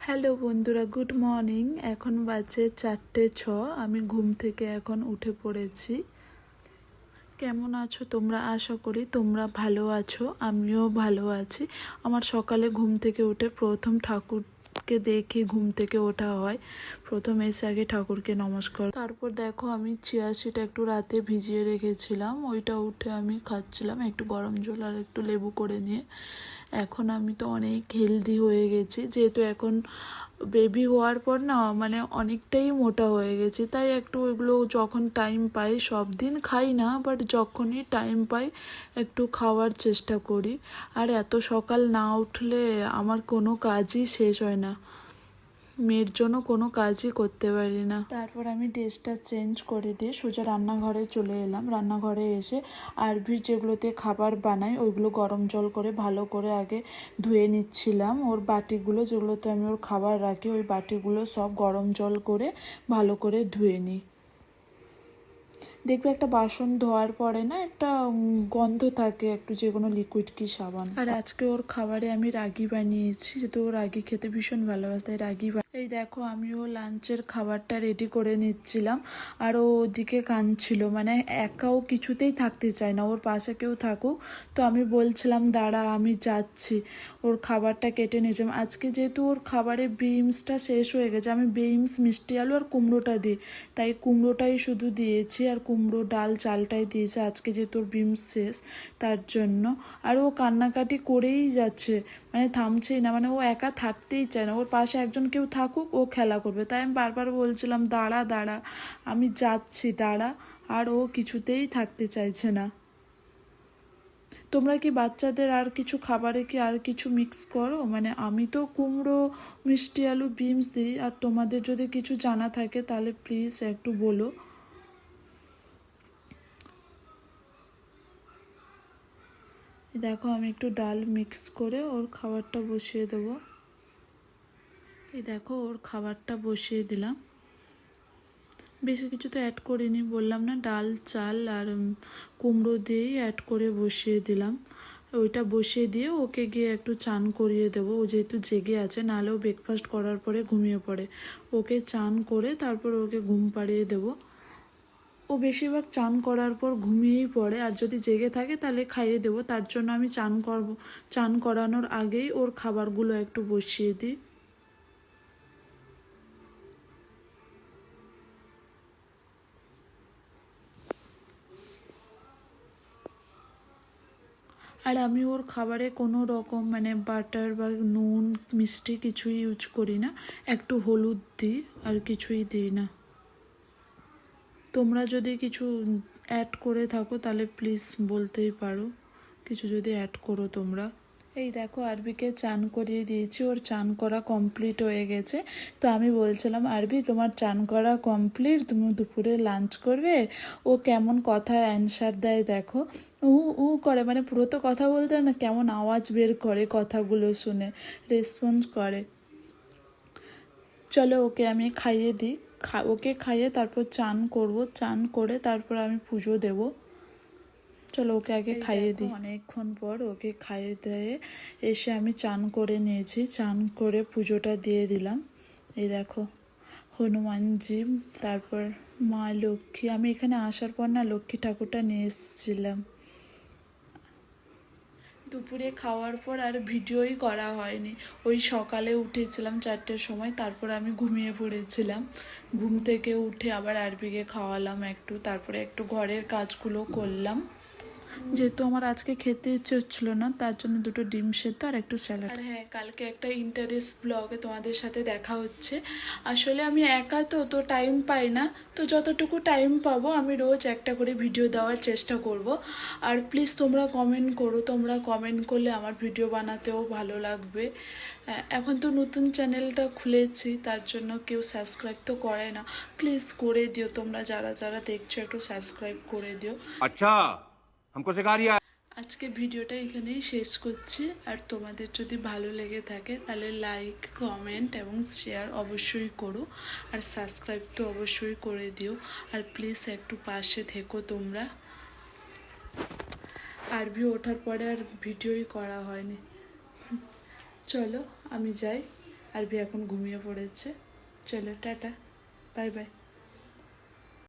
Hello বন্ধুরা, good morning. এখন বাজে 4:06। আমি ঘুম থেকে এখন উঠে পড়েছি। কেমন আছো তোমরা? আশা করি তোমরা ভালো আছো, আমিও ভালো আছি। আমার সকালে ঘুম থেকে উঠে প্রথম ঠাকুরকে দেখে ঘুম থেকে ওঠা হয়। প্রথম এসে আগে ঠাকুরকে নমস্কার, তারপর দেখো আমি চিয়া সিড একটু রাতে ভিজিয়ে রেখেছিলাম, ওইটা উঠে আমি খাচ্ছিলাম একটু গরম জল আর একটু লেবু করে নিয়ে। এখন আমি তো অনেক হেলদি হয়ে গেছি, যেহেতু এখন বেবি হওয়ার পর না অনেকটাই মোটা হয়ে গেছি। তাই একটু ওইগুলো যখন টাইম পাই, সব দিন খাই না, বাট যখনই টাইম পাই একটু খাওয়ার চেষ্টা করি। আর এত সকাল না উঠলে আমার কোনো কাজই শেষ হয় না, মেয়ের জন্য কোনো কাজই করতে পারি না। তারপর আমি ড্রেসটা চেঞ্জ করে দিয়ে সোজা রান্নাঘরে চলে এলাম। রান্নাঘরে এসে আরভির যেগুলোতে খাবার বানাই ওইগুলো গরম জল করে ভালো করে আগে ধুয়ে নিচ্ছিলাম। ওর বাটিগুলো যেগুলোতে আমি ওর খাবার রাখি, ওই বাটিগুলো সব গরম জল করে ভালো করে ধুয়ে নিই। দেখবে একটা বাসন ধোয়ার পরে না একটা গন্ধ থাকে একটু, যে কোনো লিকুইড কি সাবান। আর আজকে ওর খাবারে আমি রাগি বানিয়েছি, যেহেতু ও রাগি খেতে ভীষণ ভালোবাসে, তাই রাগি। এই দেখো আমিও লাঞ্চের খাবারটা রেডি করে নিচ্ছিলাম, আর ও ওদিকে কাঁদছিল, একাও কিছুতেই থাকতে চায় না, ওর পাশে কেউ থাকুক। তো আমি বলছিলাম দাঁড়া আমি যাচ্ছি। ওর খাবারটা কেটে নিয়েছিলাম। আজকে যেহেতু ওর খাবারে বিনসটা শেষ হয়ে গেছে, আমি বিনস, মিষ্টি আলু আর কুমড়োটা দিই, তাই কুমড়োটাই শুধু দিয়েছি, আর কুমড়ো ডাল চালটাই দিয়েছে আজকে, যেহেতু ওর বিনস শেষ তার জন্য। আর ও কান্নাকাটি করেই যাচ্ছে, থামছেই না, ও একা থাকতেই চায় না, ওর পাশে একজন কেউ থাকুক, ও খেলা করবে। তাই আমি বারবার বলছিলাম দাঁড়া দাঁড়া আমি যাচ্ছি দাঁড়া, আর ও কিছুতেই থাকতে চাইছে না। তোমরা কি বাচ্চাদের আর কিছু খাবারে কি আর কিছু মিক্স করো? আমি তো কুমড়ো, মিষ্টি আলু, বিনস দিই, আর তোমাদের যদি কিছু জানা থাকে তাহলে প্লিজ একটু বলো। দেখো আমি একটু ডাল মিক্স করে ওর খাবারটা বসিয়ে দেবো। এই দেখো ওর খাবারটা বসিয়ে দিলাম, বেশি কিছু তো অ্যাড করিনি, বললাম না, ডাল চাল আর কুমড়ো দিয়েই অ্যাড করে বসিয়ে দিলাম। ওইটা বসিয়ে দিয়ে ওকে গিয়ে একটু চান করিয়ে দেবো, ও যেহেতু জেগে আছে, নাহলেও ব্রেকফাস্ট করার পরে ঘুমিয়ে পড়ে। ওকে চান করে তারপর ওকে ঘুম পাড়িয়ে দেবো। ও বেশিরভাগ চান করার পর ঘুমিয়েই পড়ে, আর যদি জেগে থাকে তাহলে খাইয়ে দেবো। তার জন্য আমি চান করানোর আগেই ওর খাবারগুলো একটু বসিয়ে দিই। আর আমি ওর খাবারে কোনো রকম বাটার বা নুন মিষ্টি কিছুই ইউজ করি না, একটু হলুদ দিই, আর কিছুই দিই না। তোমরা যদি কিছু অ্যাড করে থাকো তাহলে প্লিজ বলতেই পারো, কিছু যদি অ্যাড করো তোমরা। এই দেখো আরবিকে চান করিয়ে দিয়েছি, ওর চান করা কমপ্লিট হয়ে গেছে। তো আমি বলছিলাম আরবি তোমার চান করা কমপ্লিট, তুমি দুপুরে লাঞ্চ করবে? ও কেমন কথা অ্যান্সার দেয় দেখো, উ উ করে, পুরো তো কথা বলতে না, কেমন আওয়াজ বের করে কথাগুলো শুনে রেসপন্স করে। চলো ওকে আমি খাইয়ে দিই, ওকে খাইয়ে তারপর চান করব, চান করে তারপর আমি পুজো দেবো। চলো ওকে আগে খাইয়ে দিই। অনেকক্ষণ পর ওকে খাইয়ে দিয়ে এসে আমি চান করে নিয়েছি, চান করে পুজোটা দিয়ে দিলাম। এই দেখো হনুমানজি, তারপর মা লক্ষ্মী। আমি এখানে আসার পর না লক্ষ্মী ঠাকুরটা নিয়ে এসেছিলাম। দুপুরে খাওয়ার পর আর ভিডিওই করা হয়নি, ওই সকালে উঠেছিলাম 4টের সময়, তারপর আমি ঘুমিয়ে পড়েছিলাম। ঘুম থেকে উঠে আবার আরবিকে খাওয়ালাম একটু, তারপরে একটু ঘরের কাজগুলো করলাম। যেহেতু আমার আজকে খেতে ইচ্ছে হচ্ছিল না, তার জন্য দুটো ডিম সেদ্ধ আর একটু স্যালাড। আর হ্যাঁ, কালকে একটা ইন্টারেস্ট ব্লগে তোমাদের সাথে দেখা হচ্ছে। আসলে আমি একা তো টাইম পাই না, তো যতটুকু টাইম পাবো আমি রোজ একটা করে ভিডিও দেওয়ার চেষ্টা করব। আর প্লিজ তোমরা কমেন্ট করো, তোমরা কমেন্ট করলে আমার ভিডিও বানাতেও ভালো লাগবে। এখন তো নতুন চ্যানেলটা খুলেছি, তার জন্য কেউ সাবস্ক্রাইব তো করে না, প্লিজ করে দিও, তোমরা যারা যারা দেখছো একটু সাবস্ক্রাইব করে দিও। আচ্ছা हमको सिखा रिया। আজকে ভিডিওটা এখানেই শেষ করছি, আর তোমাদের যদি ভালো লেগে থাকে তাহলে লাইক, কমেন্ট এবং শেয়ার অবশ্যই করো, আর সাবস্ক্রাইব তো অবশ্যই করে দিও। আর প্লিজ একটু পাশে থেকো তোমরা। আরবি ওঠার পরে আর ভিডিওই করা হয়নি। চলো আমি যাই। আরভি এখন ঘুমিয়ে পড়েছে। চলো টাটা, বাই বাই।